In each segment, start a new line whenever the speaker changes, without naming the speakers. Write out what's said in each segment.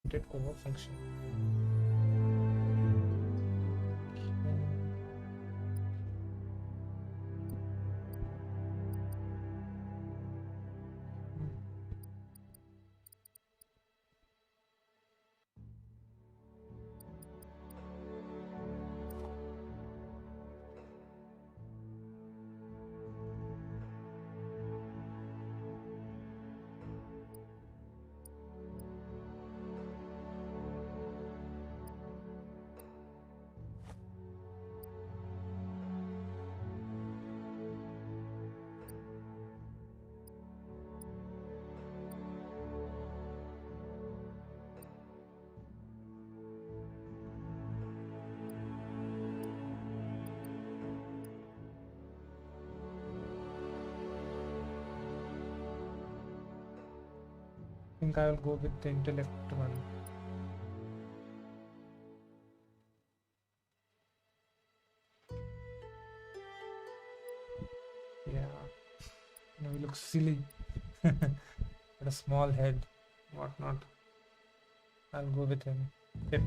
Did overfunction. I think I will go with the intellect one. Yeah, no, he looks silly. But a small head, whatnot. I'll go with him. Yep.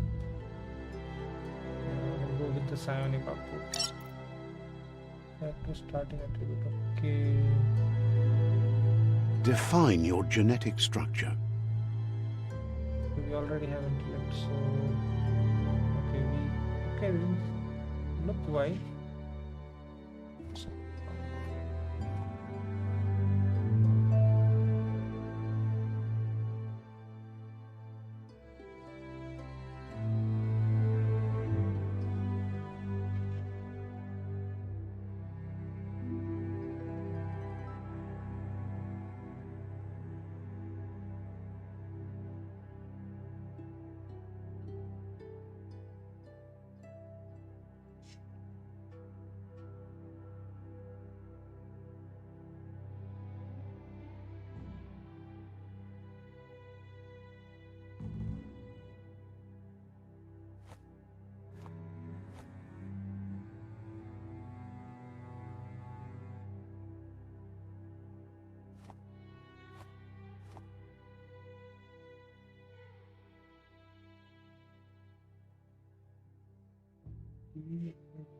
I'll go with the psionic output. To starting attribute. Okay.
Define your genetic structure.
So we already have intellect, so okay, look why. So,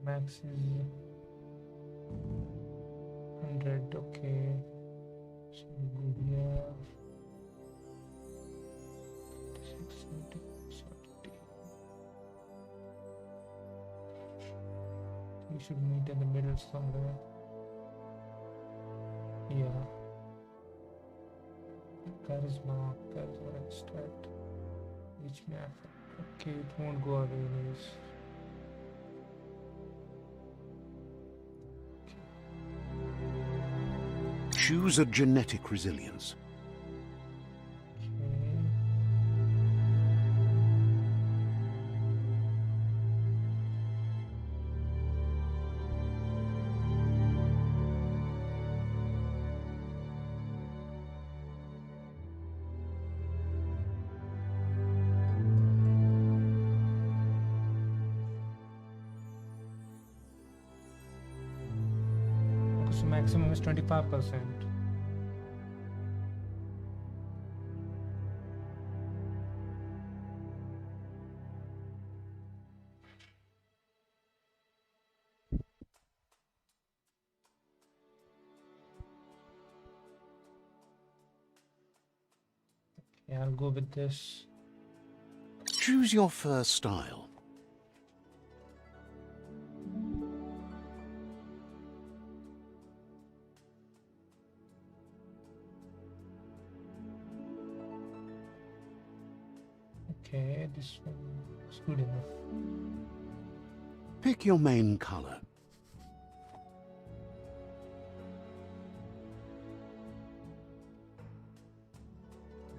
max is 100. Okay, so we go here. 670, 70. We should meet in the middle somewhere. Yeah. Charisma extract. Which map? Okay, it won't go away anyways.
Choose a genetic resilience.
Okay. So maximum is 25%. Yeah, I'll go with this.
Choose your fur style.
Okay, this one is good enough.
Pick your main color.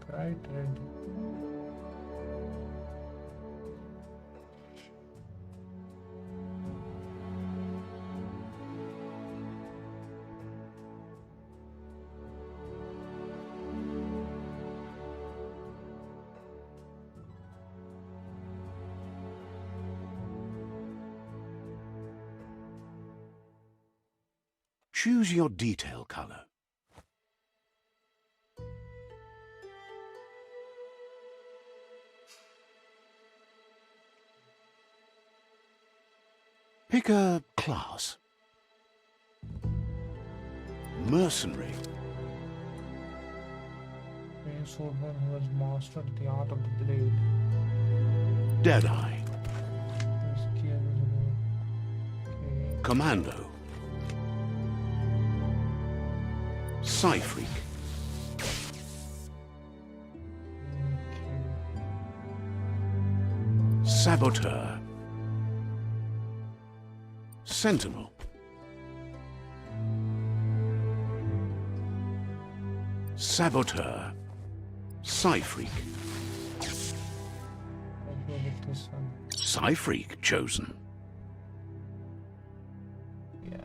Bright red.
Choose your detail color. Pick a class. Mercenary.
A swordsman who has mastered the art of the blade.
Deadeye.
Okay.
Commando. Psy-freak. Saboteur. Sentinel. Saboteur. Psy-freak.
I'll go with this one.
Psy-freak chosen.
Yeah.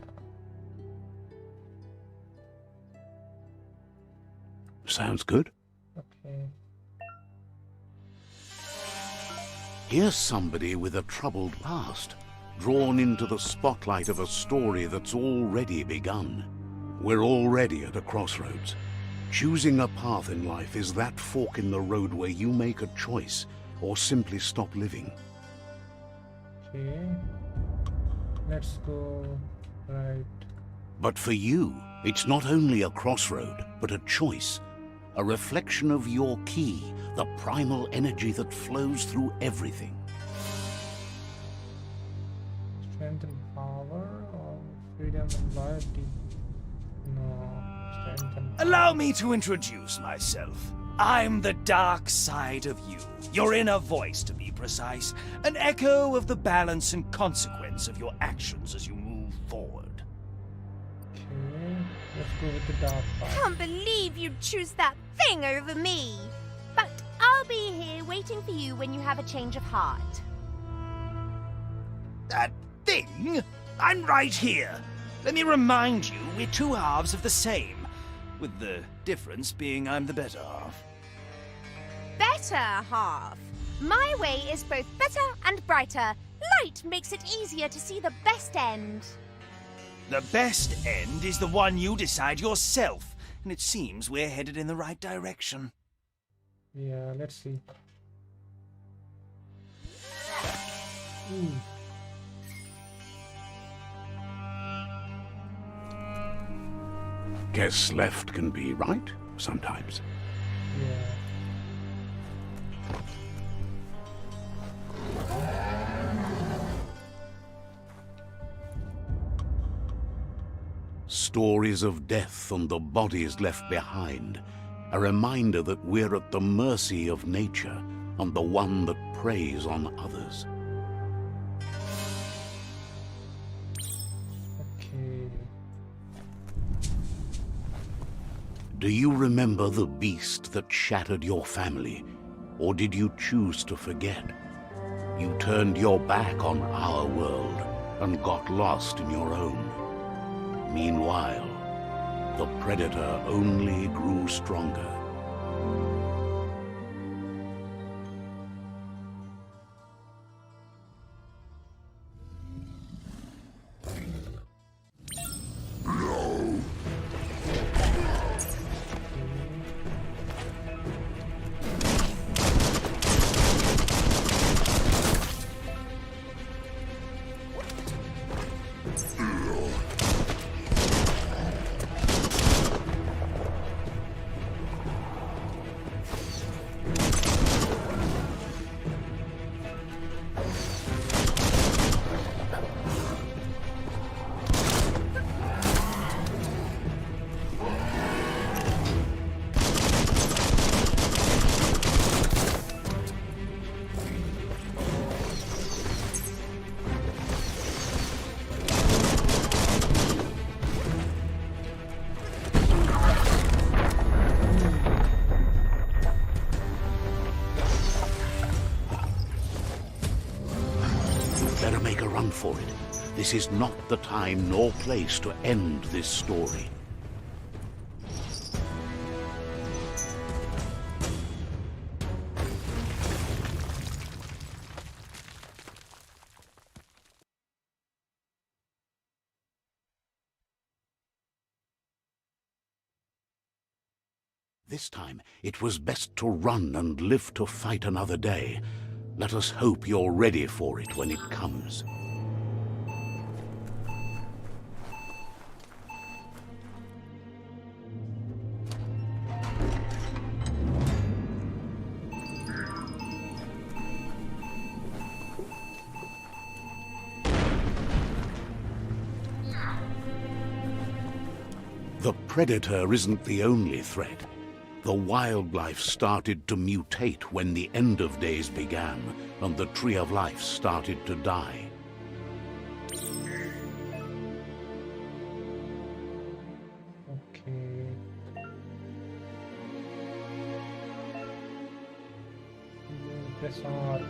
Sounds good.
Okay.
Here's somebody with a troubled past, drawn into the spotlight of a story that's already begun. We're already at a crossroads. Choosing a path in life is that fork in the road where you make a choice or simply stop living.
Okay. Let's go right.
But for you, it's not only a crossroad, but a choice. A reflection of your key, the primal energy that flows through everything.
Strength and power or freedom and loyalty? No, strength and power.
Allow me to introduce myself. I'm the dark side of you, your inner voice to be precise, an echo of the balance and consequence of your actions as you move forward.
Okay, let's go with the dark part.
Can't believe you'd choose that thing over me. But I'll be here waiting for you when you have a change of heart.
That thing? I'm right here. Let me remind you, we're two halves of the same, with the difference being I'm the better half.
Better half. My way is both better and brighter. Light makes it easier to see the best end.
The best end is the one you decide yourself, and it seems we're headed in the right direction.
Yeah, let's see. Ooh.
Guess left can be right sometimes.
Yeah.
Stories of death and the bodies left behind. A reminder that we're at the mercy of nature and the one that preys on others.
Okay.
Do you remember the beast that shattered your family? Or did you choose to forget? You turned your back on our world and got lost in your own. Meanwhile, the predator only grew stronger. Better make a run for it. This is not the time nor place to end this story. This time, it was best to run and live to fight another day. Let us hope you're ready for it when it comes. The predator isn't the only threat. The wildlife started to mutate when the end of days began and the tree of life started to die.
Okay. Press R.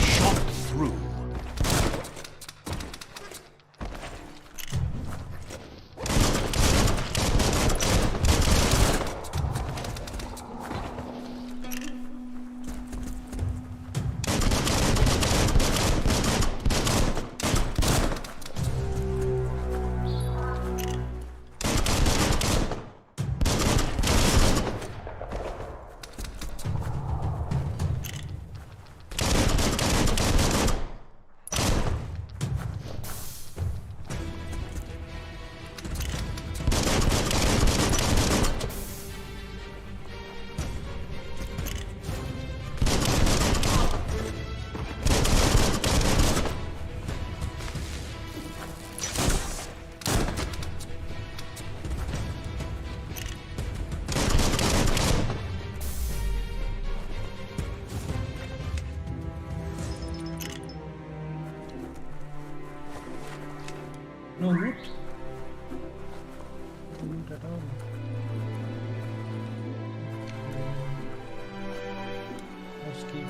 Shot through. No loot? No loot at all. Housekeeping.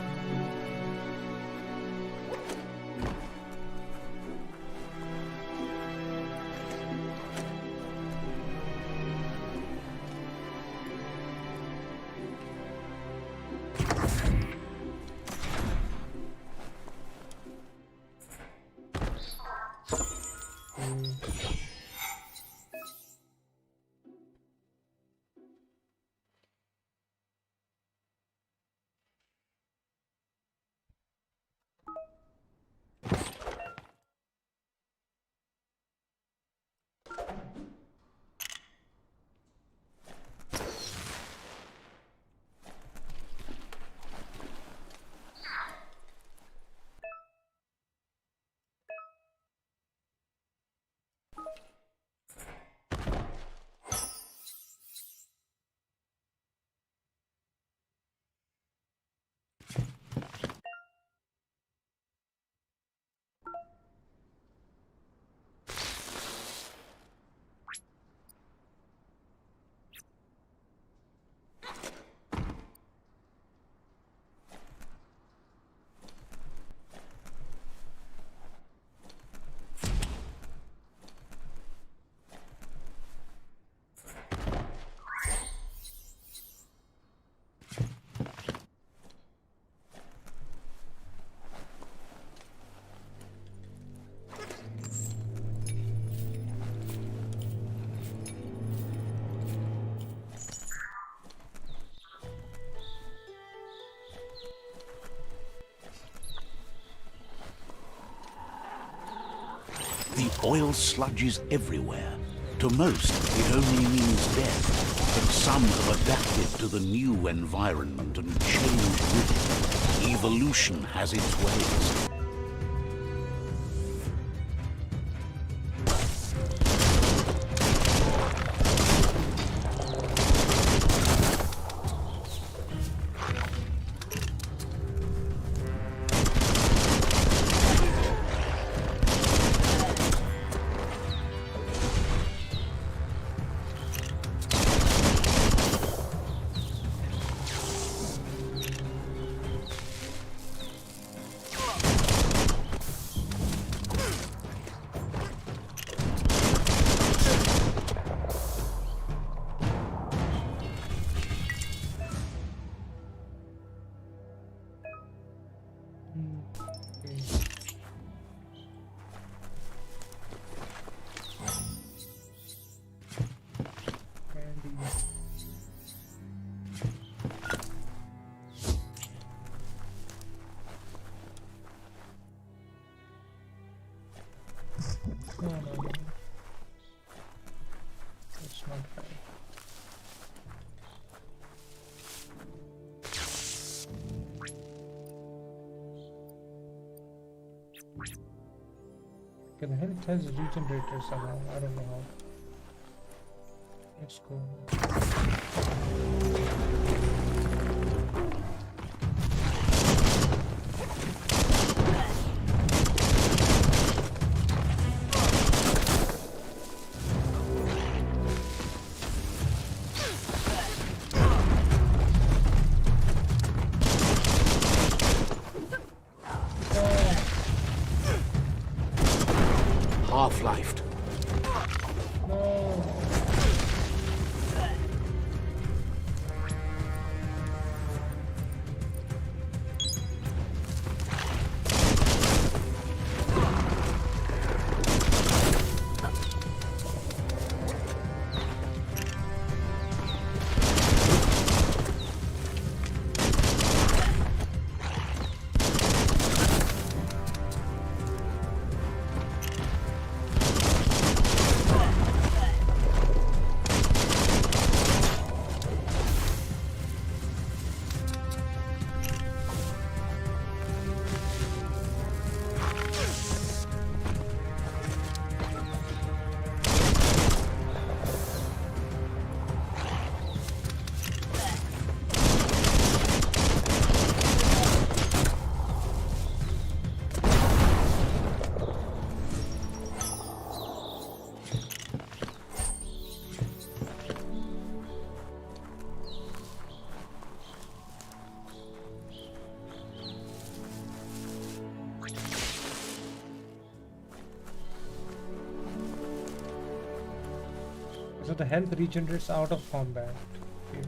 The oil sludge is everywhere. To most, it only means death, but some have adapted to the new environment and changed with it. Evolution has its ways.
Okay, the health has regenerated somehow. I don't know how. Let's go.
Half-lifed.
No. So the health regenerates out of combat. Okay.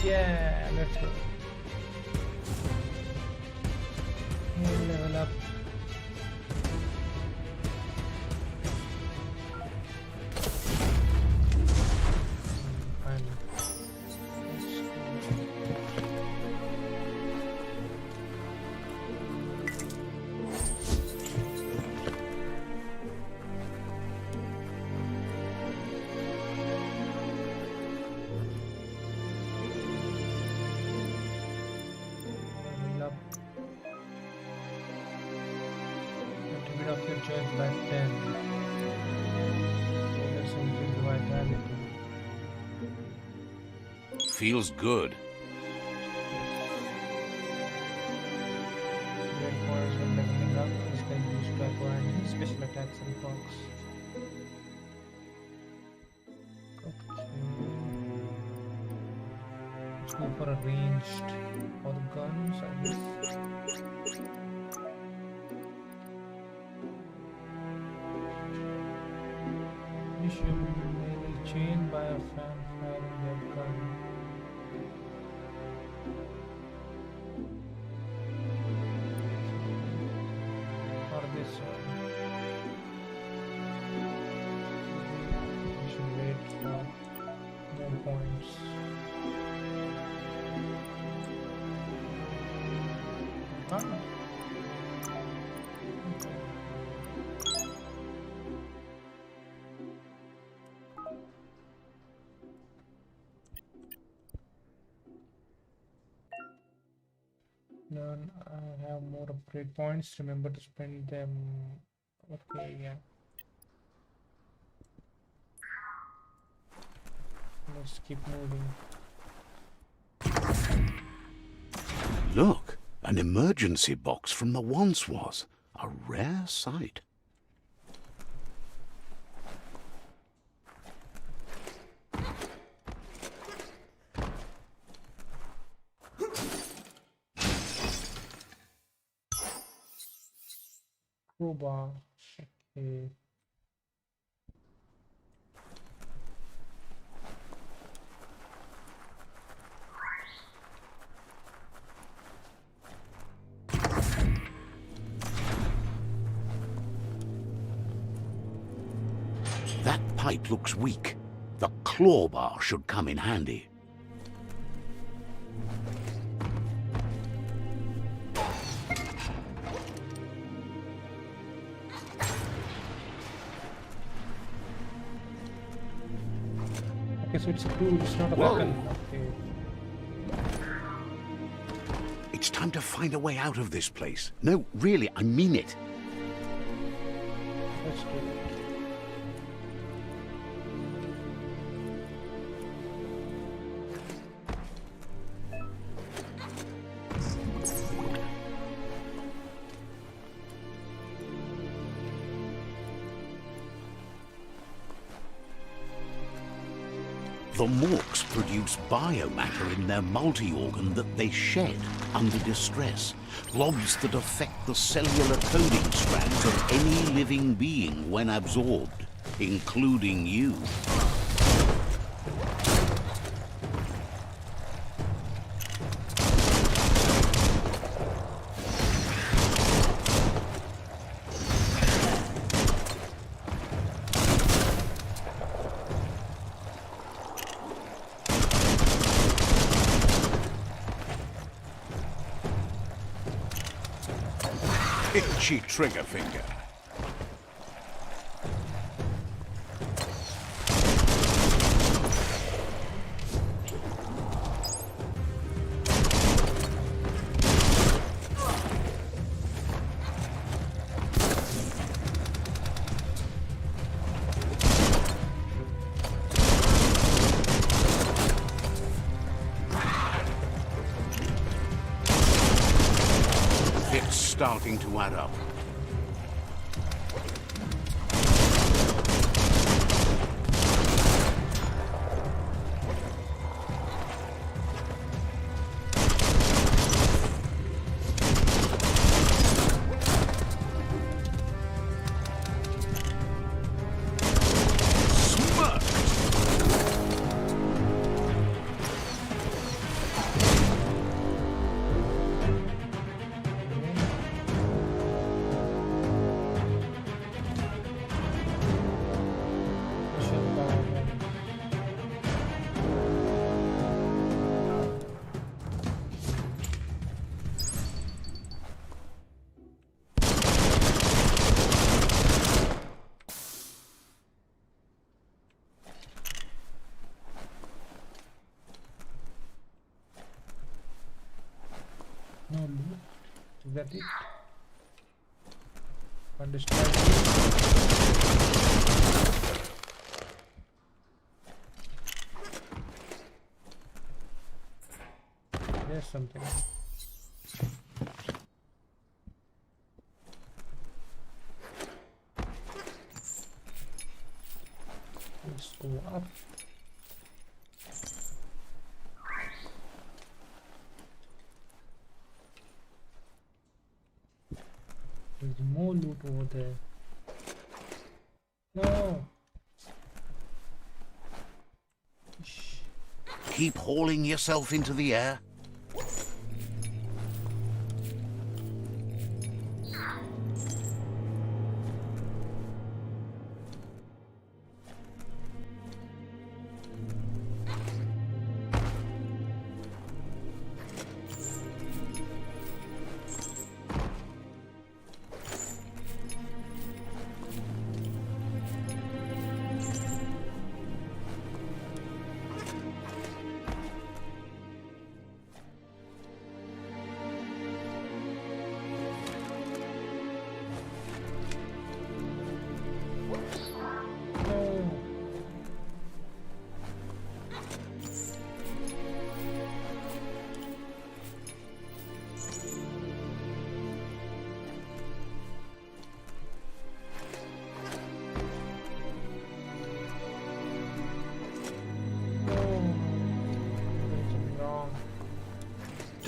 Yeah, let's go. Level up. Finally. Level up. Get rid of your choice by 10. Let's increase the vitality.
Feels good.
Red points when leveling up is can be used to acquire new special attacks and procs. Okay. Let's go for a ranged for the guns, I guess. Mission chained by a fan firing their gun. Or this one. We should wait for more points. Ah. Learn, I have more upgrade points. Remember to spend them. Okay, yeah. Let's keep moving.
Look, an emergency box from the once was. A rare sight.
Crowbar. Okay.
That pipe looks weak. The claw bar should come in handy.
Okay, so it's a tool, it's not a
Whoa.
weapon. Okay.
It's time to find a way out of this place. No, really, I mean it.
Let's do it.
The Morks produce biomatter in their multi-organ that they shed under distress. Blobs that affect the cellular coding strands of any living being when absorbed, including you. Itchy trigger finger. It's starting to add up.
No loot. Is that it? Understand? There's something. Let's go up. There's more loot over there. No!
keep hauling yourself into the air?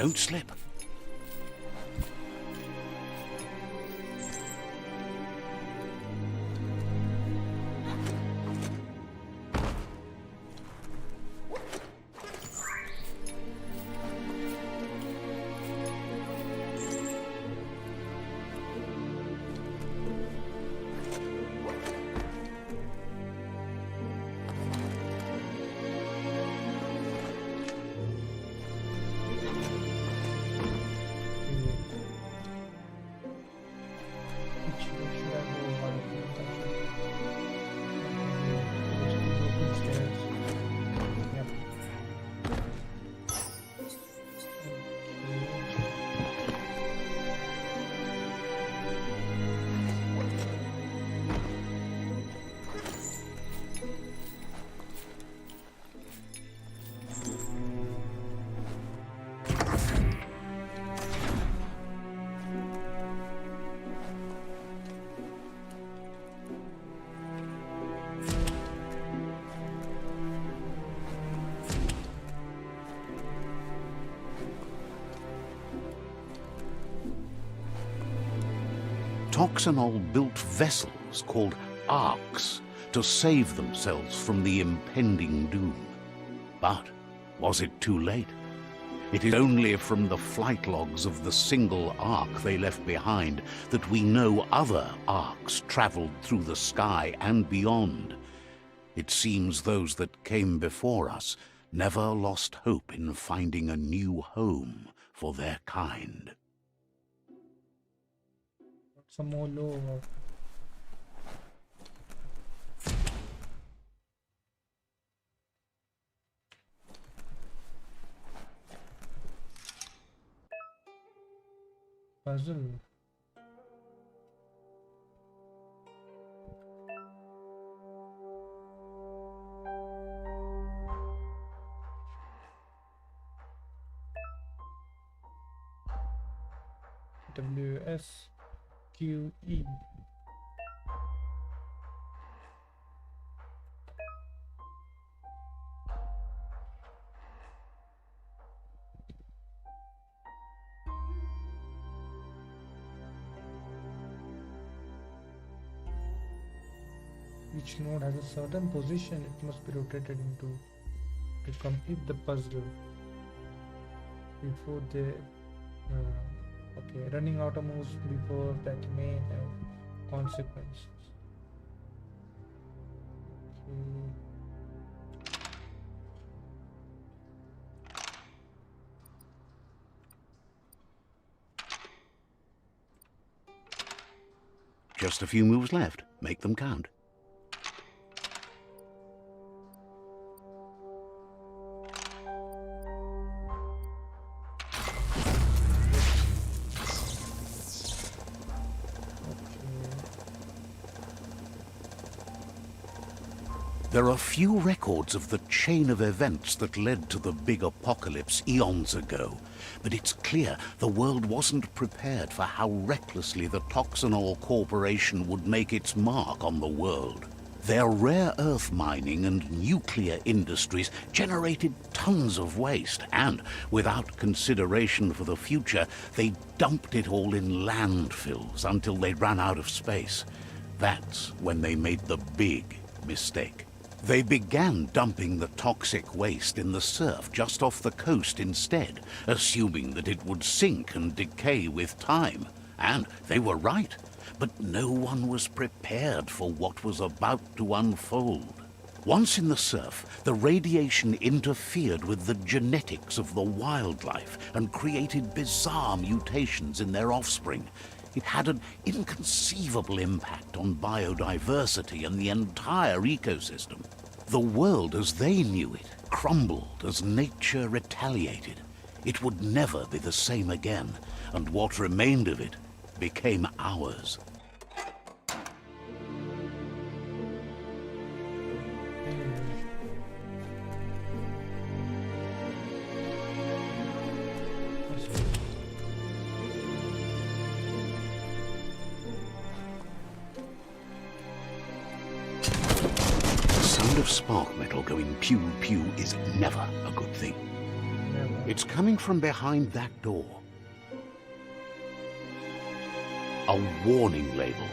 Don't slip. Toxanol built vessels called arks to save themselves from the impending doom. But was it too late? It is only from the flight logs of the single ark they left behind that we know other arks traveled through the sky and beyond. It seems those that came before us never lost hope in finding a new home for their kind.
Some more low. Puzzle. WSQE. Each node has a certain position it must be rotated into to complete the puzzle before they okay, running out of moves before that may have consequences. Okay.
Just a few moves left. Make them count. There are few records of the chain of events that led to the big apocalypse eons ago, but it's clear the world wasn't prepared for how recklessly the Toxanol Corporation would make its mark on the world. Their rare earth mining and nuclear industries generated tons of waste, and, without consideration for the future, they dumped it all in landfills until they ran out of space. That's when they made the big mistake. They began dumping the toxic waste in the surf just off the coast instead, assuming that it would sink and decay with time. And they were right. But no one was prepared for what was about to unfold. Once in the surf, the radiation interfered with the genetics of the wildlife and created bizarre mutations in their offspring. It had an inconceivable impact on biodiversity and the entire ecosystem. The world as they knew it crumbled as nature retaliated. It would never be the same again, and what remained of it became ours. Of spark metal going pew-pew is never a good thing.
Never.
It's coming from behind that door. A warning label.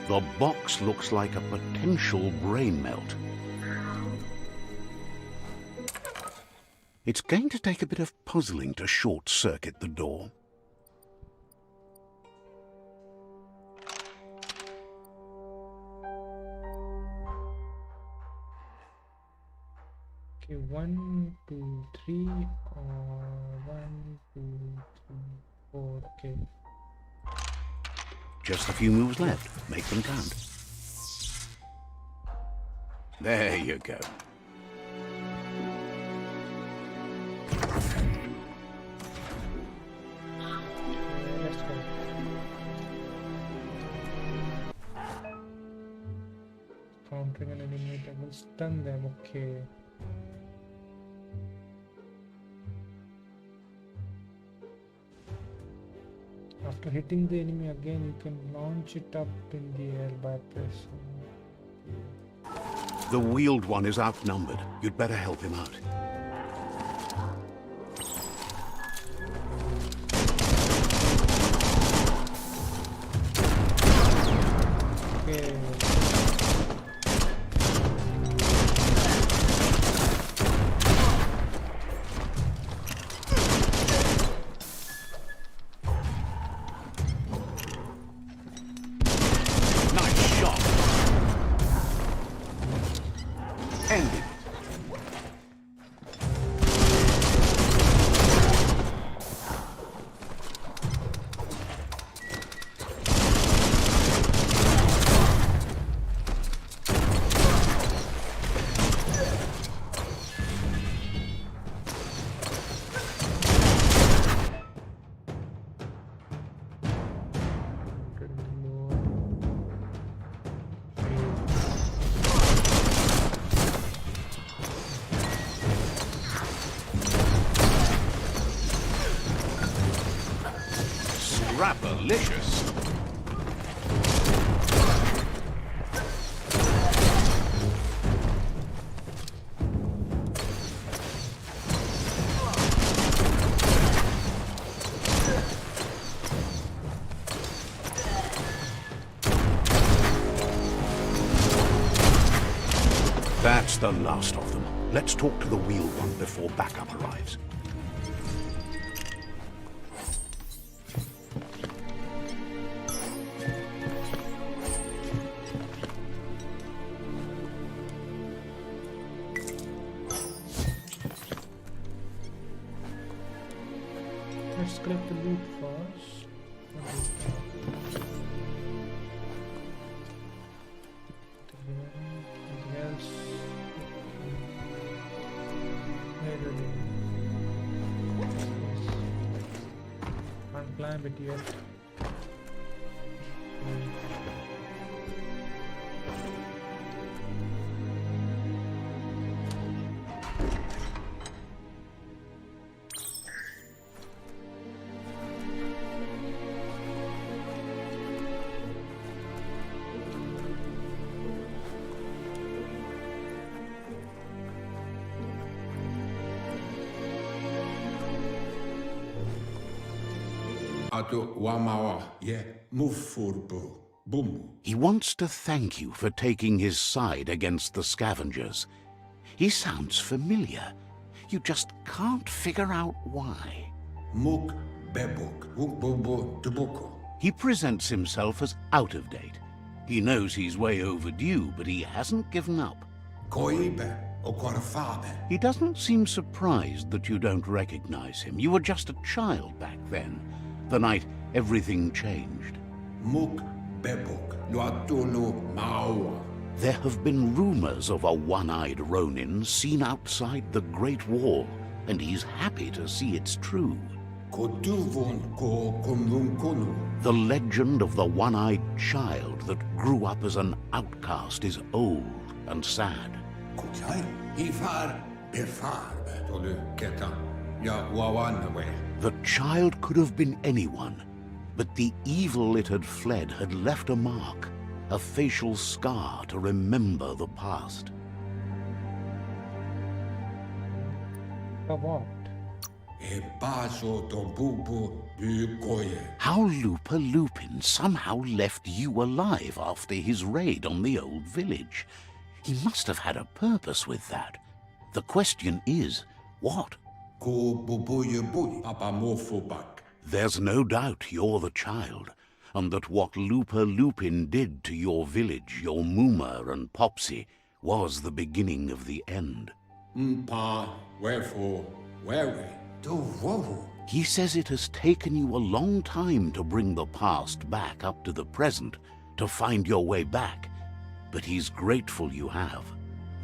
The box looks like a potential brain melt. It's going to take a bit of puzzling to short-circuit the door.
Okay, 1, 2, 3, or 1, 2, 3, 4. Okay.
Just a few moves left. Make them count. There you go.
Let's go. Countering an enemy that will stun them. Okay. After hitting the enemy again, you can launch it up in the air by pressing.
The wheeled one is outnumbered. You'd better help him out.
Okay.
Nice shot. End it. Rapalicious. That's the last of them. Let's talk to the wheeled one before backup arrives.
Let's collect the loot first. Anything else? Can't climb it yet.
Ato Wamawa, yeah, move furbo. Boom.
He wants to thank you for taking his side against the scavengers. He sounds familiar. You just can't figure out why.
Muk bebuk. Bobo dubuko.
He presents himself as out of date. He knows he's way overdue, but he hasn't given up.
Koibe okwarfabe.
He doesn't seem surprised that you don't recognize him. You were just a child back then, the night everything changed.
Muk bebuk. Luatulu maua.
There have been rumors of a one-eyed Ronin seen outside the Great Wall, and he's happy to see it's true.
Koduvun ko kumlunkunu.
The legend of the one-eyed child that grew up as an outcast is old and sad.
Kutai. Ifar befar. Tolu keta. Ya wawanawe.
The child could have been anyone, but the evil it had fled had left a mark, a facial scar to remember the past.
For what?
E baso to bubu bukoye.
How Lupa Lupin somehow left you alive after his raid on the old village. He must have had a purpose with that. The question is, what?
Ko bubuye bui. Papa mofubak.
There's no doubt you're the child, and that what Lupa Lupin did to your village, your Muma and Popsy, was the beginning of the end.
Mpa, wherefore, where? To wowu.
He says it has taken you a long time to bring the past back up to the present, to find your way back, but he's grateful you have.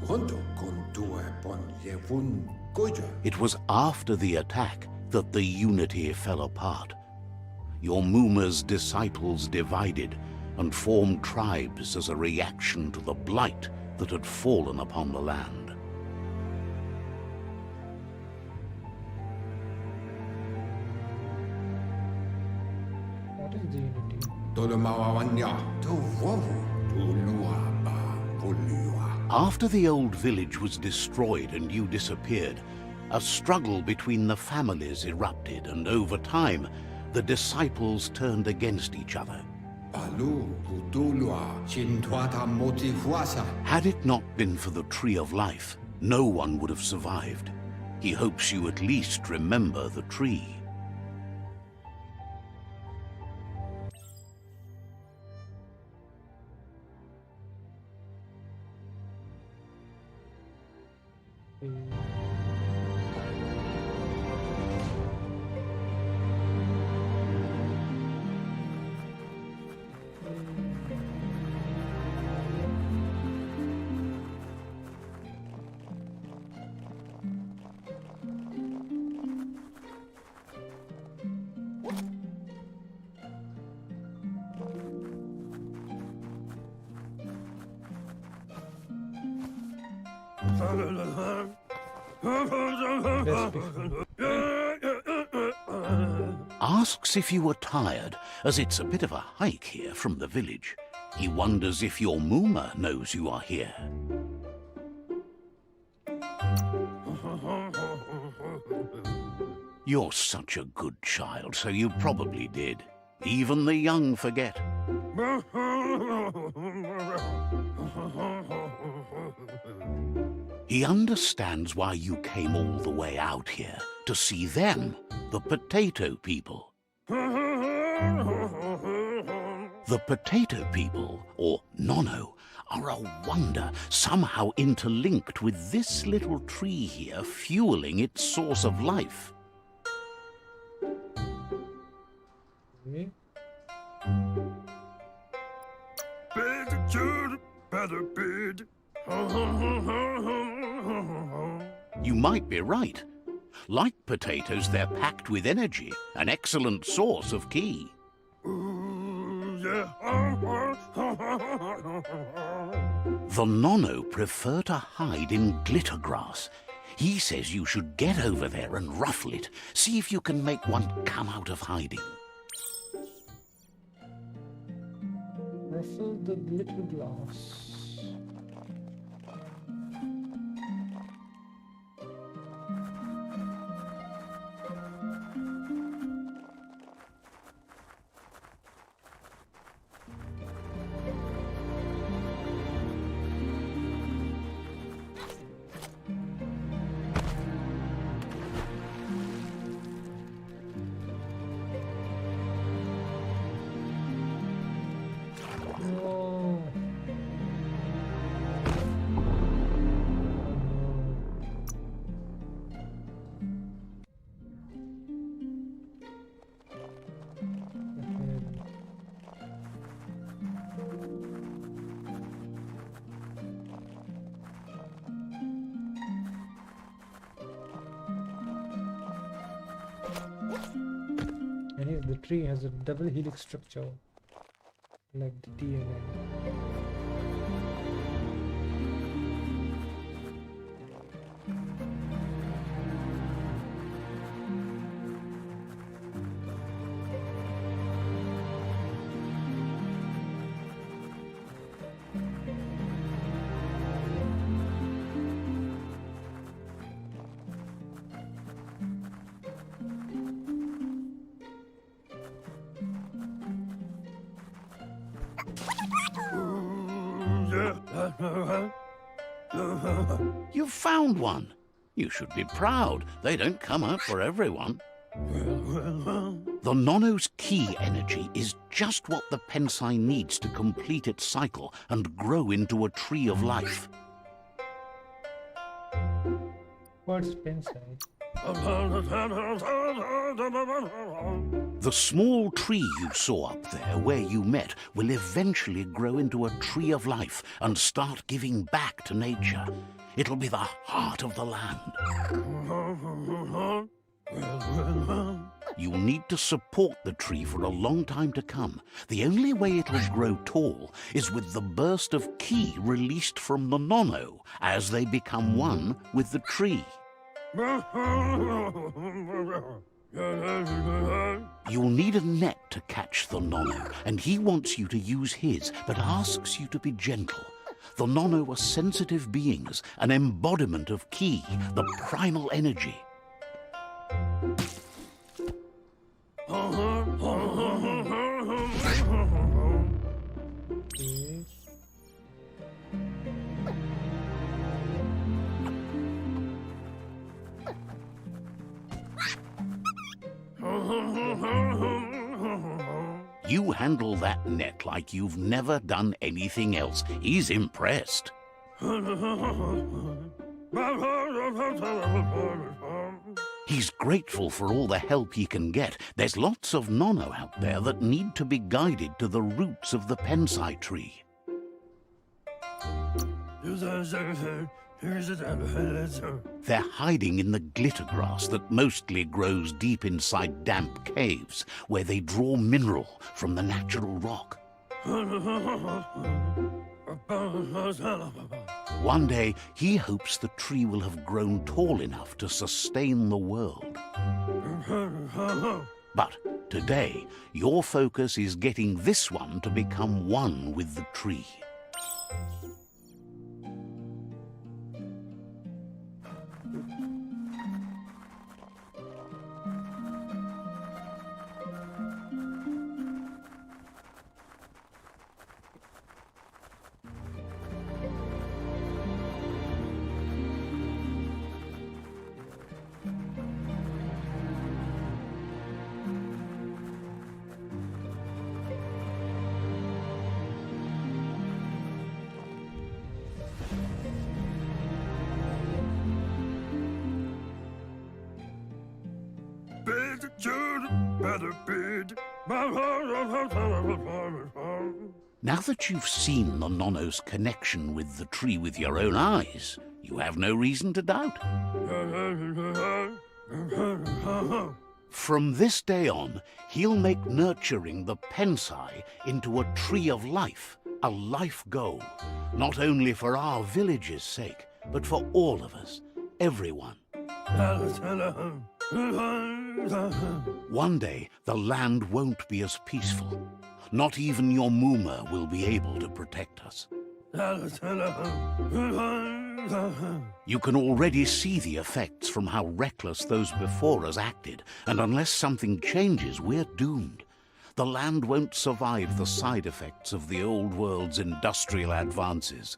Hondo kontue pon yevun goja.
It was after the attack that the unity fell apart. Your Muma's disciples divided and formed tribes as a reaction to the blight that had fallen upon the land.
What is the unity?
Tolomawawanya. To wowu. To luaba. Volua.
After the old village was destroyed and you disappeared, a struggle between the families erupted, and over time, the disciples turned against each other.
Balu kutulua. Chintwata motifuasa.
Had it not been for the Tree of Life, no one would have survived. He hopes you at least remember the tree. Asks if you were tired, as it's a bit of a hike here from the village. He wonders if your Muma knows you are here. You're such a good child, so you probably did. Even the young forget. He understands why you came all the way out here, to see them, the potato people. The potato people, or Nono, are a wonder, somehow interlinked with this little tree here, fueling its source of life.
Okay.
You might be right. Like potatoes, they're packed with energy, an excellent source of ki. The Nono prefer to hide in glitter grass. He says you should get over there and ruffle it. See if you can make one come out of hiding.
Ruffle the glitter glass. says the tree has a double helix structure, like the DNA.
You found one. You should be proud. They don't come out for everyone. The Nono's key energy is just what the Pensai needs to complete its cycle and grow into a tree of life.
What's Pensai?
The small tree you saw up there where you met will eventually grow into a tree of life and start giving back to nature. It'll be the heart of the land. You'll need to support the tree for a long time to come. The only way it'll grow tall is with the burst of ki released from the Nono as they become one with the tree. You'll need a net to catch the Nono, and he wants you to use his, but asks you to be gentle. The Nono are sensitive beings, an embodiment of ki, the primal energy.
Okay.
You handle that net like you've never done anything else. He's impressed. He's grateful for all the help he can get. There's lots of Nono out there that need to be guided to the roots of the Pensai tree. They're hiding in the glitter grass that mostly grows deep inside damp caves, where they draw mineral from the natural rock. One day, he hopes the tree will have grown tall enough to sustain the world. But today, your focus is getting this one to become one with the tree. Now that you've seen the Nono's connection with the tree with your own eyes, you have no reason to doubt. From this day on, he'll make nurturing the Pensai into a tree of life, a life goal, not only for our village's sake, but for all of us, everyone. One day, the land won't be as peaceful. Not even your Muma will be able to protect us. You can already see the effects from how reckless those before us acted, and unless something changes, we're doomed. The land won't survive the side effects of the old world's industrial advances.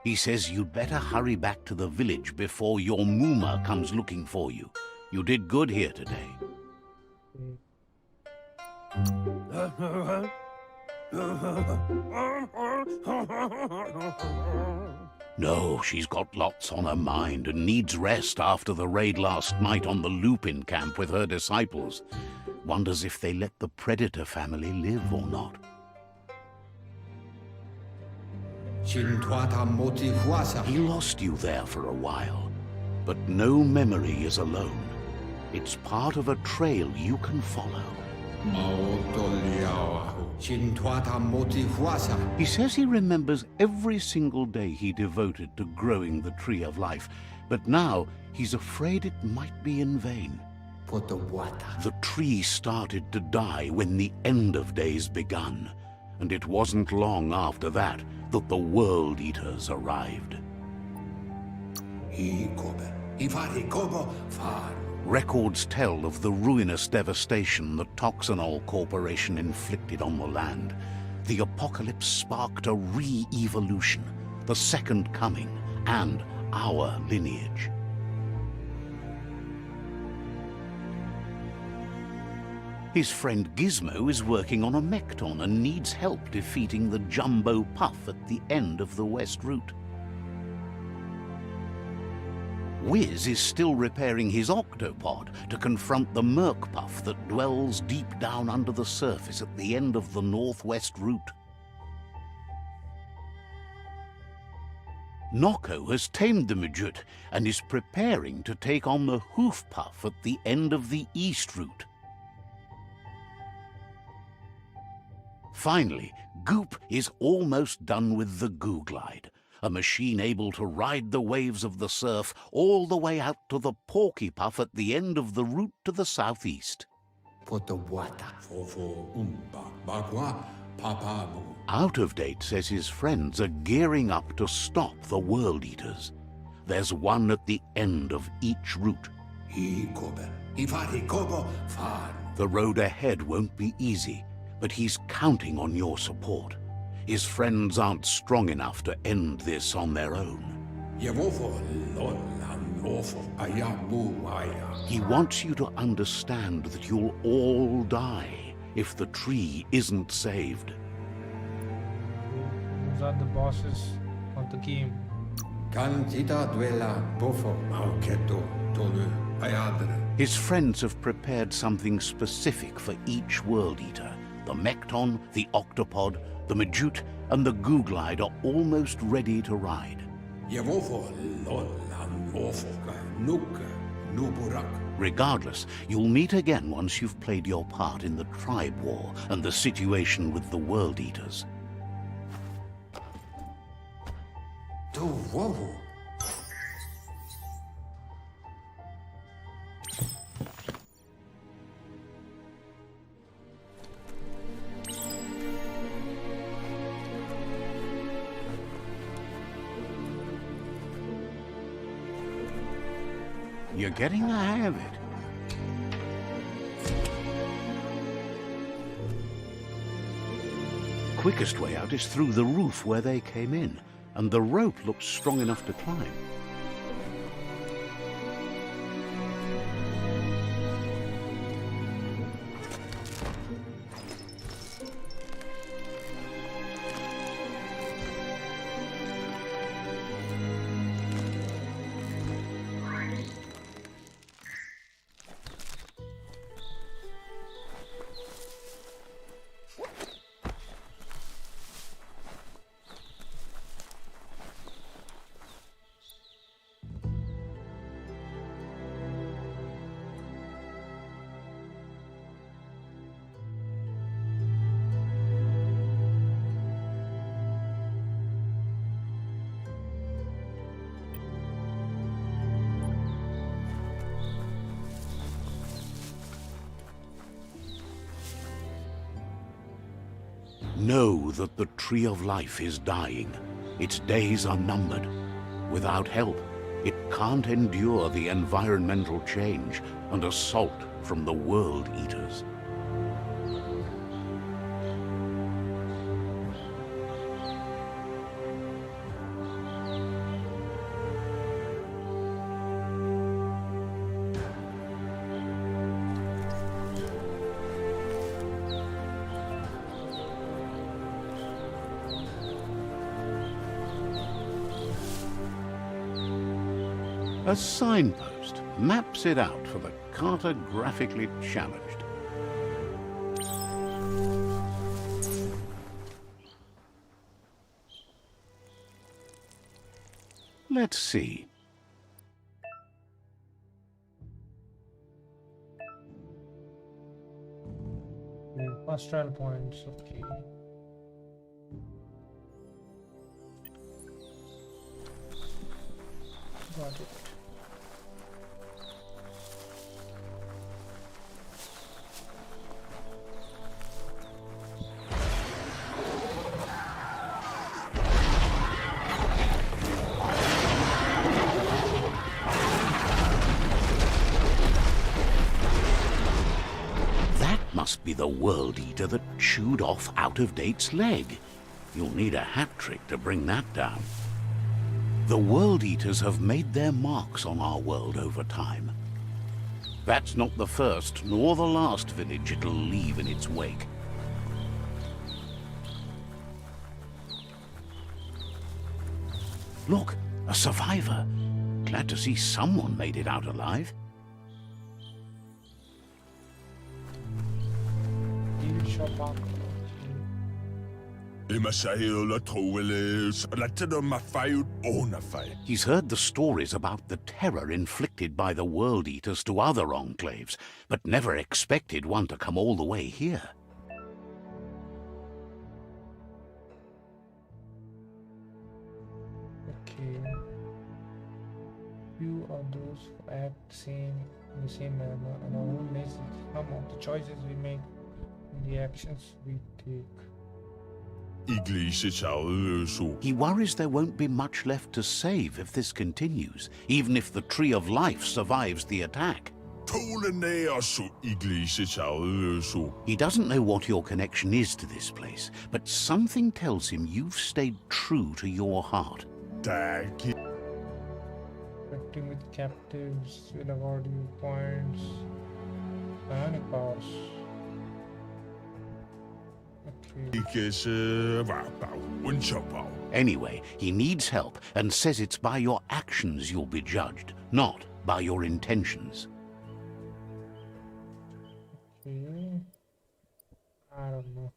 He says you'd better hurry back to the village before your Muma comes looking for you. You did good here today. No, she's got lots on her mind and needs rest after the raid last night on the Lupin camp with her disciples. Wonders if they let the Predator family live or not. He lost you there for a while, but no memory is alone. It's part of a trail you can follow. He says he remembers every single day he devoted to growing the Tree of Life, but now he's afraid it might be in vain. The tree started to die when the end of days begun, and it wasn't long after that that the World Eaters arrived. Records tell of the ruinous devastation the Toxanol Corporation inflicted on the land. The apocalypse sparked a re-evolution, the Second Coming, and our lineage. His friend Gizmo is working on a Mekton and needs help defeating the Jumbo Puff at the end of the West Route. Wiz is still repairing his octopod to confront the Merc Puff that dwells deep down under the surface at the end of the Northwest Route. Nocco has tamed the Midget and is preparing to take on the Hoof Puff at the end of the East Route. Finally, Goop is almost done with the Goo Glide, a machine able to ride the waves of the surf all the way out to the Porky Puff at the end of the route to the southeast. Out of Date says his friends are gearing up to stop the World Eaters. There's one at the end of each route. The road ahead won't be easy, but he's counting on your support. His friends aren't strong enough to end this on their own. He wants you to understand that you'll all die if the tree isn't saved.
Those are the bosses of the game.
His friends have prepared something specific for each World Eater. The Mekton, the Octopod, the Majute, and the Goo Glide are almost ready to ride. Regardless, you'll meet again once you've played your part in the tribe war and the situation with the World Eaters. You're getting the hang of it. Quickest way out is through the roof where they came in, and the rope looks strong enough to climb. Know that the Tree of Life is dying. Its days are numbered. Without help, it can't endure the environmental change and assault from the World Eaters. A signpost maps it out for the cartographically challenged. Let's see.
Astral points, okay. Got it.
Must be the World Eater that chewed off Out-of-Date's leg. You'll need a hat trick to bring that down. The World Eaters have made their marks on our world over time. That's not the first nor the last village it'll leave in its wake. Look, a survivor. Glad to see someone made it out alive. He's heard the stories about the terror inflicted by the World Eaters to other enclaves, but never expected one to come all the way here.
Okay. You are those who act in the same manner, and our own is some of the choices we make and the actions we take.
He worries there won't be much left to save if this continues, even if the Tree of Life survives the attack. He doesn't know what your connection is to this place, but something tells him you've stayed true to your heart.
Acting with captives will award you points. Panic powers.
Anyway, he needs help and says it's by your actions you'll be judged, not by your intentions.
Okay. I don't know.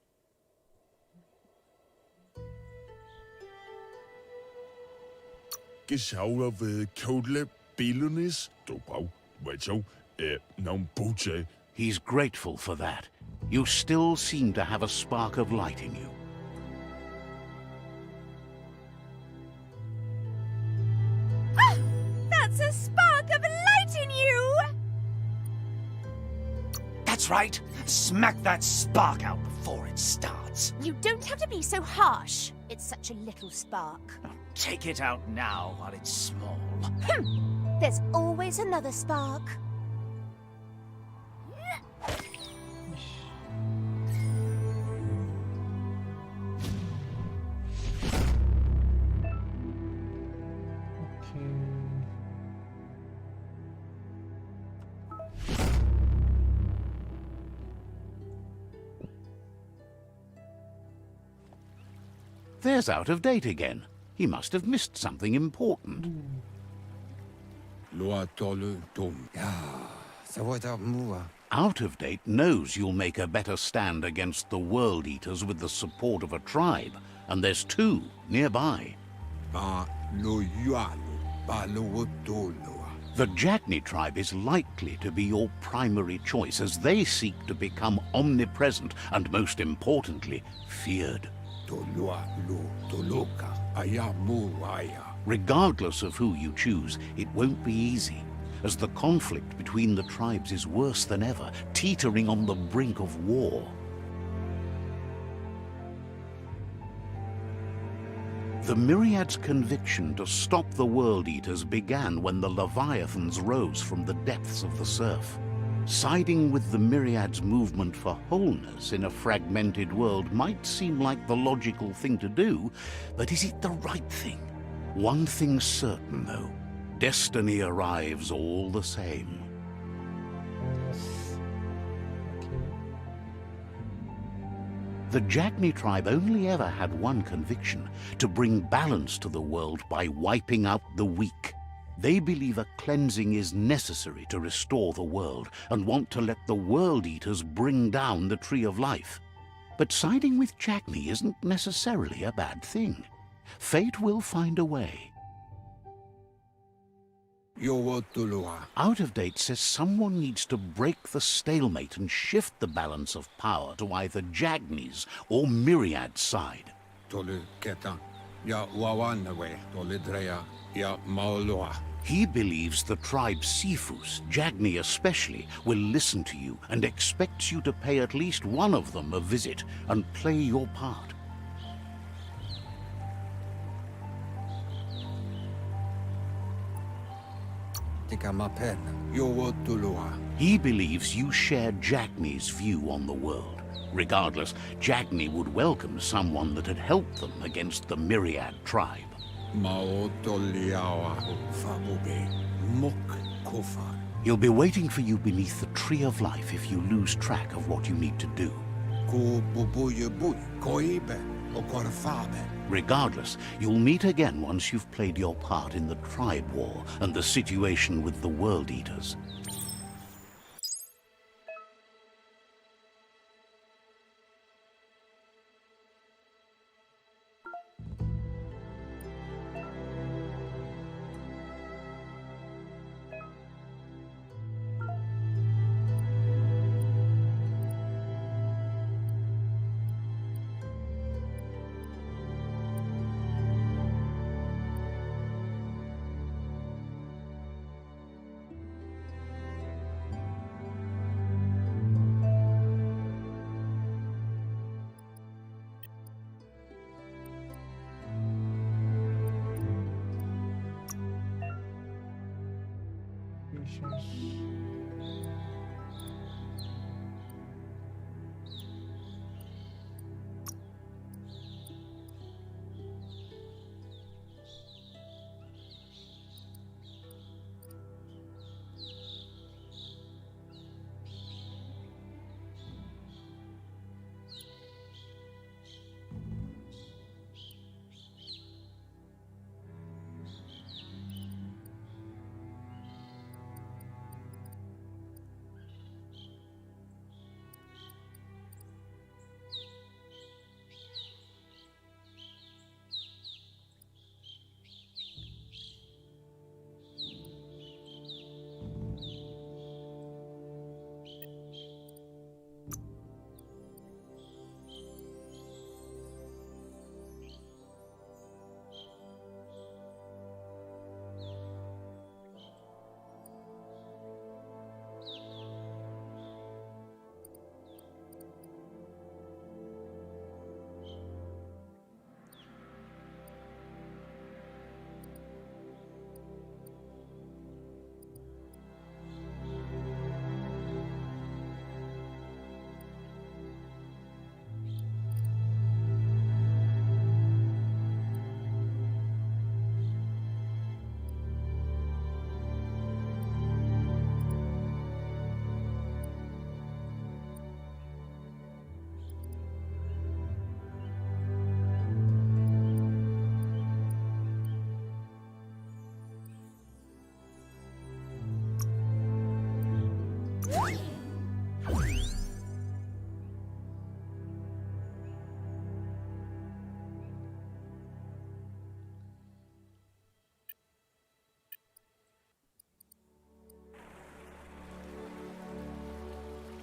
He's grateful for that. You still seem to have a spark of light in you.
Ah! That's a spark of light in you!
That's right. Smack that spark out before it starts.
You don't have to be so harsh. It's such a little spark.
Take it out now while it's small.
There's always another spark.
There's Out of Date again. He must have missed something important. Out of Date knows you'll make a better stand against the World Eaters with the support of a tribe, and there's two nearby. The Jagni tribe is likely to be your primary choice as they seek to become omnipresent and, most importantly, feared. Regardless of who you choose, it won't be easy, as the conflict between the tribes is worse than ever, teetering on the brink of war. The Myriad's conviction to stop the World Eaters began when the Leviathans rose from the depths of the surf. Siding with the Myriad's movement for wholeness in a fragmented world might seem like the logical thing to do, but is it the right thing? One thing's certain, though. Destiny arrives all the same.
Yes. Okay.
The Jagni tribe only ever had one conviction: to bring balance to the world by wiping out the weak. They believe a cleansing is necessary to restore the world and want to let the World Eaters bring down the Tree of Life. But siding with Jagni isn't necessarily a bad thing. Fate will find a way.
Yowotulua.
Out of Date says someone needs to break the stalemate and shift the balance of power to either Jagni's or Myriad's side.
Tolu Ketan. Ya Wawanawe. Tolidrea. Ya Maulua.
He believes the tribe Sifus, Jagni especially, will listen to you and expects you to pay at least one of them a visit and play your part.
Tikamapen. Yowotulua.
He believes you share Jagni's view on the world. Regardless, Jagni would welcome someone that had helped them against the Myriad tribe.
Maotoliawahu. Fabube. Muk Kofar.
He'll be waiting for you beneath the Tree of Life if you lose track of what you need to do.
Ku bubuye bui. Koibe. Okorfabe.
Regardless, you'll meet again once you've played your part in the tribe war and the situation with the World Eaters.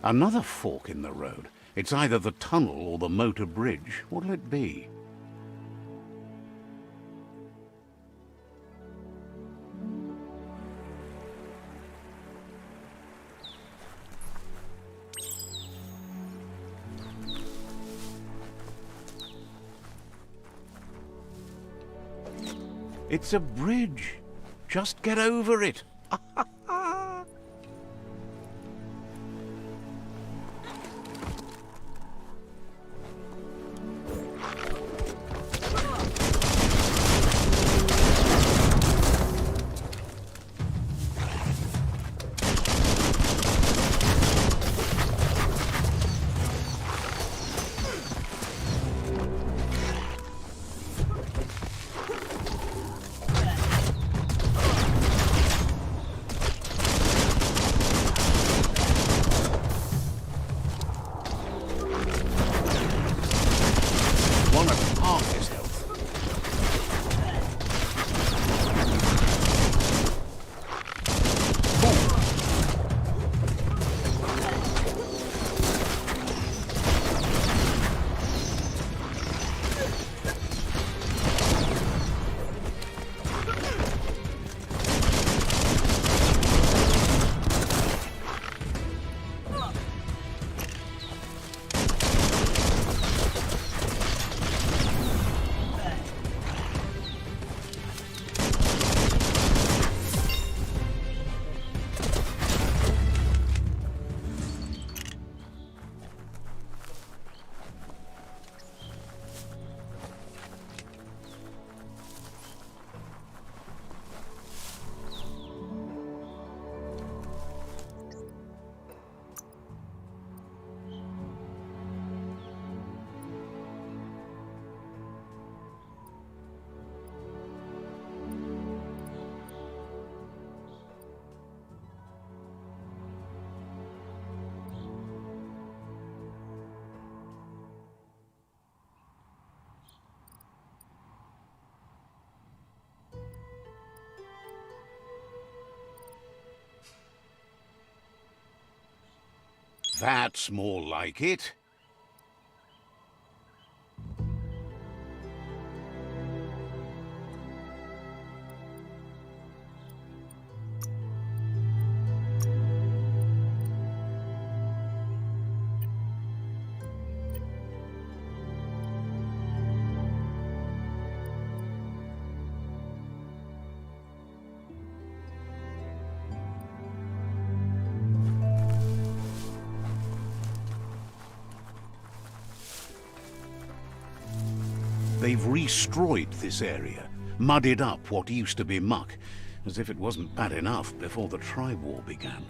Another fork in the road. It's either the tunnel or the motor bridge. What'll it be? It's a bridge. Just get over it. That's more like it. They've destroyed this area, muddied up what used to be muck, as if it wasn't bad enough before the tribe war began.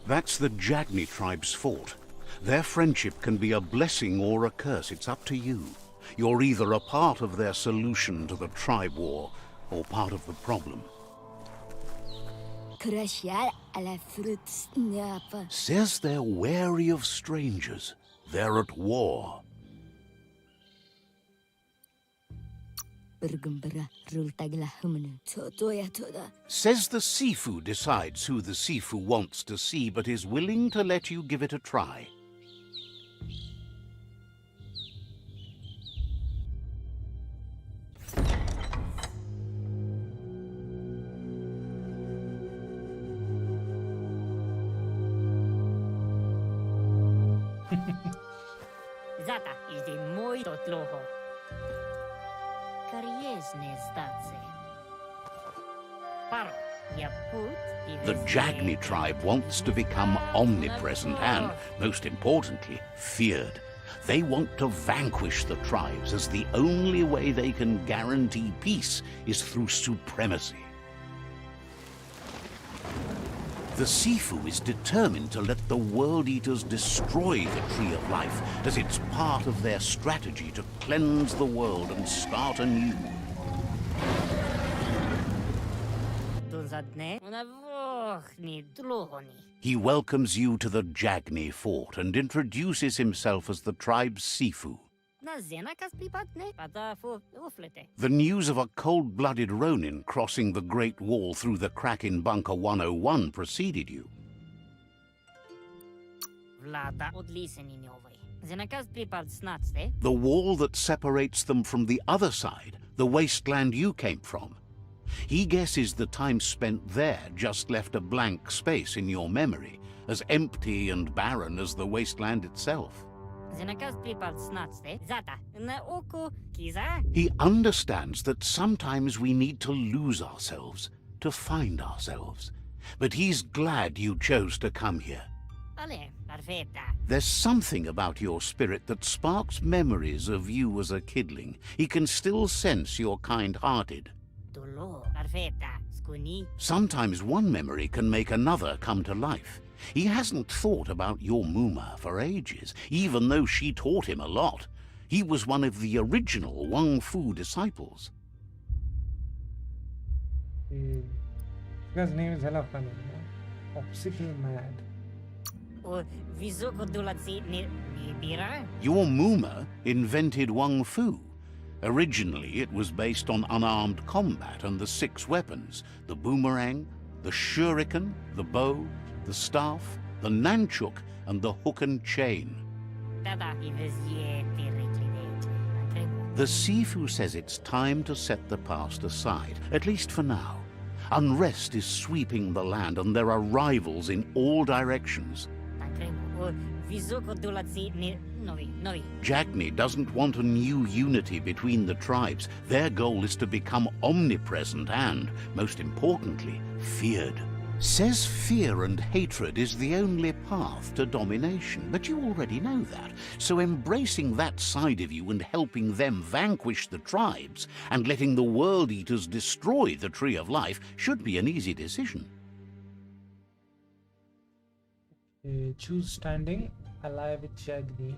That's the Jagni tribe's fort. Their friendship can be a blessing or a curse. It's up to you. You're either a part of their solution to the tribe war or part of the problem. Says they're wary of strangers. They're at war. Says the Sifu decides who the Sifu wants to see, but is willing to let you give it a try.
Zata is the muito tloho.
The Jagni tribe wants to become omnipresent and, most importantly, feared. They want to vanquish the tribes, as the only way they can guarantee peace is through supremacy. The Sifu is determined to let the World Eaters destroy the Tree of Life, as it's part of their strategy to cleanse the world and start anew. He welcomes you to the Jagni fort and introduces himself as the tribe's Sifu. The news of a cold-blooded Ronin crossing the Great Wall through the crack in Bunker 101 preceded you. The wall that separates them from the other side, the wasteland you came from. He guesses the time spent there just left a blank space in your memory, as empty and barren as the wasteland itself. He understands that sometimes we need to lose ourselves, to find ourselves. But he's glad you chose to come here. There's something about your spirit that sparks memories of you as a kidling. He can still sense you're kind-hearted. Sometimes one memory can make another come to life. He hasn't thought about your Muma for ages, even though she taught him a lot. He was one of the original Wang Fu disciples.
This guy's name is hella funny. Popsicle Mad.
Your Muma invented Wang Fu. Originally, it was based on unarmed combat and the 6 weapons: the boomerang, the shuriken, the bow, the staff, the nunchuk, and the hook and chain. The Sifu says it's time to set the past aside, at least for now. Unrest is sweeping the land, and there are rivals in all directions. Jagni doesn't want a new unity between the tribes. Their goal is to become omnipresent and, most importantly, feared. Says fear and hatred is the only path to domination, but you already know that. So embracing that side of you and helping them vanquish the tribes and letting the World Eaters destroy the Tree of Life should be an easy decision.
Choose standing ally with Jagni.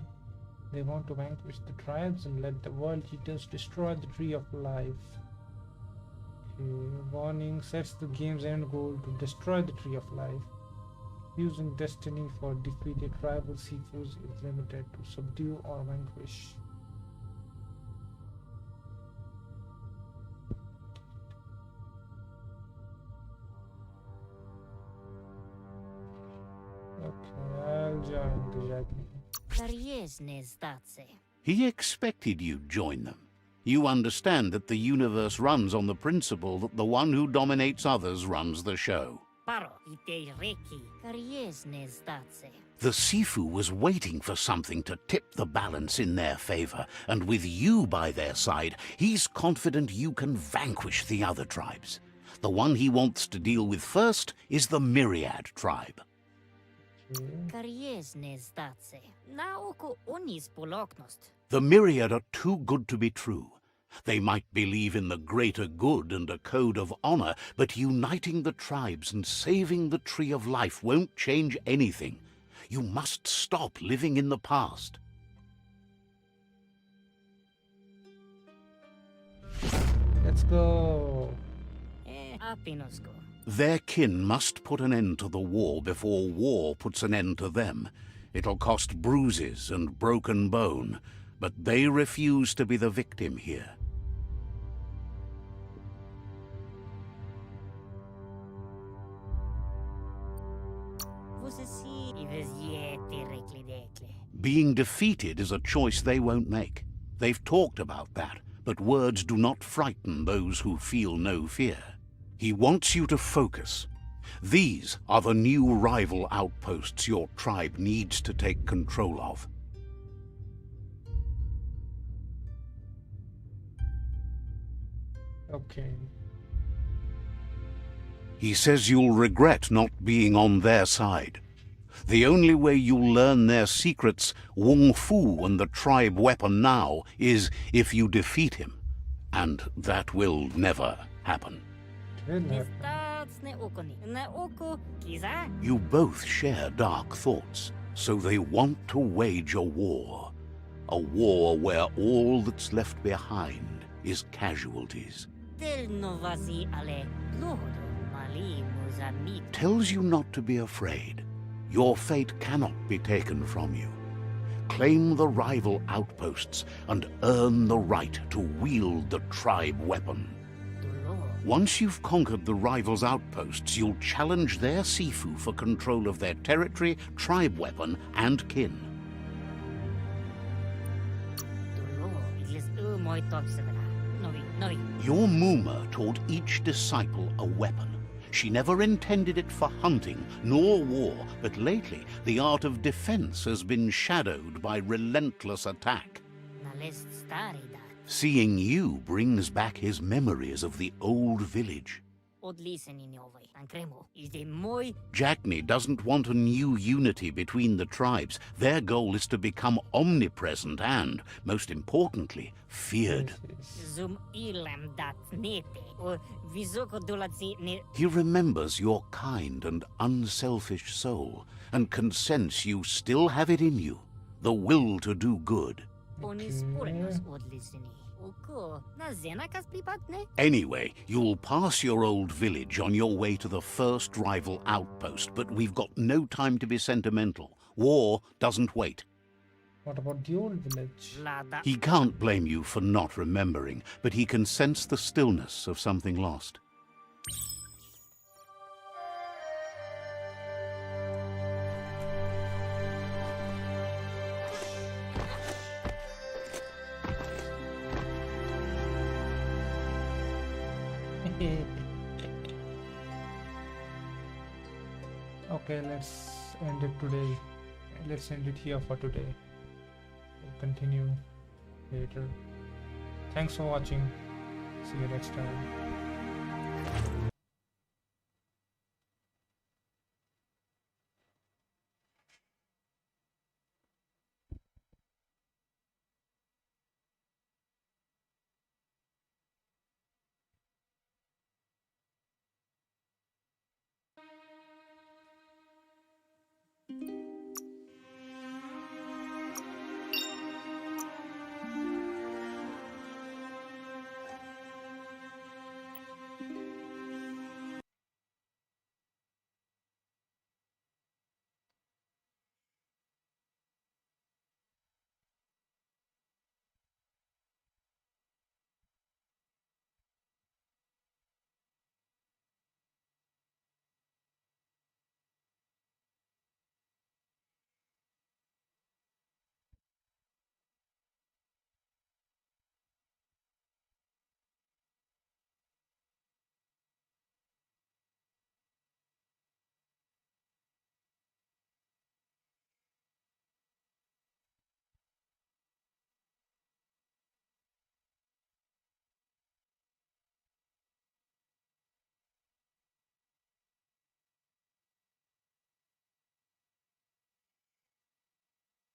They want to vanquish the tribes and let the World Eaters destroy the Tree of Life. Warning sets the game's end goal to destroy the Tree of Life. Using destiny for defeated tribal Sifus is limited to subdue or vanquish. Okay, I'll join the Jagni.
Seriousnie zdacy.
He expected you'd join them. You understand that the universe runs on the principle that the one who dominates others runs the show.
Paro, ite reki. Seriousnie zdacy.
The Sifu was waiting for something to tip the balance in their favor, and with you by their side, he's confident you can vanquish the other tribes. The one he wants to deal with first is the Myriad tribe.
Seriousnie zdacy. Na oko onis poloknost.
The Myriad are too good to be true. They might believe in the greater good and a code of honor, but uniting the tribes and saving the Tree of Life won't change anything. You must stop living in the past.
Let's go.
Apinosko.
Their kin must put an end to the war before war puts an end to them. It'll cost bruises and broken bone, but they refuse to be the victim here.
Você si iveziete reclidekle.
Being defeated is a choice they won't make. They've talked about that, but words do not frighten those who feel no fear. He wants you to focus. These are the new rival outposts your tribe needs to take control of.
Okay.
He says you'll regret not being on their side. The only way you'll learn their secrets, Wung Fu and the tribe weapon now, is if you defeat him. And that will never happen.
Nestatsne okoni. Na oko kiza.
You both share dark thoughts, so they want to wage a war. A war where all that's left behind is casualties.
Del novasi ale lohodo mali muzamit.
Tells you not to be afraid. Your fate cannot be taken from you. Claim the rival outposts and earn the right to wield the tribe weapon. Once you've conquered the rivals' outposts, you'll challenge their Sifu for control of their territory, tribe weapon, and kin. Your Muma taught each disciple a weapon. She never intended it for hunting, nor war, but lately the art of defense has been shadowed by relentless attack. Seeing you brings back his memories of the old village. Jagni doesn't want a new unity between the tribes. Their goal is to become omnipresent and, most importantly, feared. He remembers your kind and unselfish soul and can sense you still have it in you, the will to do good. Anyway, you'll pass your old village on your way to the first rival outpost, but we've got no time to be sentimental. War doesn't wait.
What about the old village?
He can't blame you for not remembering, but he can sense the stillness of something lost.
Okay, let's end it today. Let's end it here for today. We'll continue later. Thanks for watching. See you next time.